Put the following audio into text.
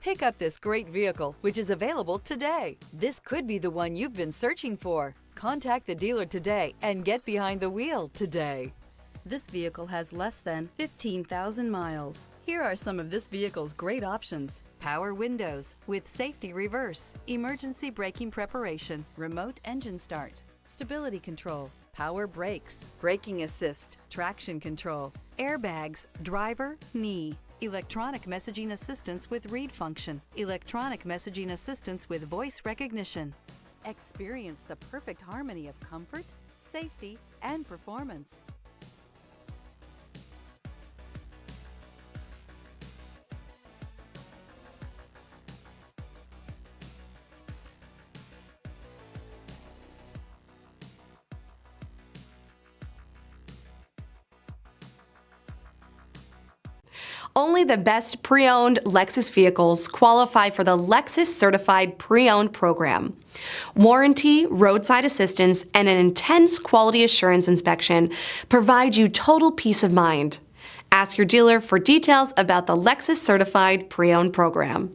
Pick up this great vehicle, which is available today. This could be the one you've been searching for. Contact the dealer today and get behind the wheel today. This vehicle has less than 15,000 miles. Here are some of this vehicle's great options: power windows with safety reverse, emergency braking preparation, remote engine start, stability control, power brakes, braking assist, traction control, airbags, driver, knee, electronic messaging assistance with read function, electronic messaging assistance with voice recognition. Experience the perfect harmony of comfort, safety, and performance. Only the best pre-owned Lexus vehicles qualify for the Lexus Certified Pre-Owned program. Warranty, roadside assistance, and an intense quality assurance inspection provide you total peace of mind. Ask your dealer for details about the Lexus Certified Pre-Owned program.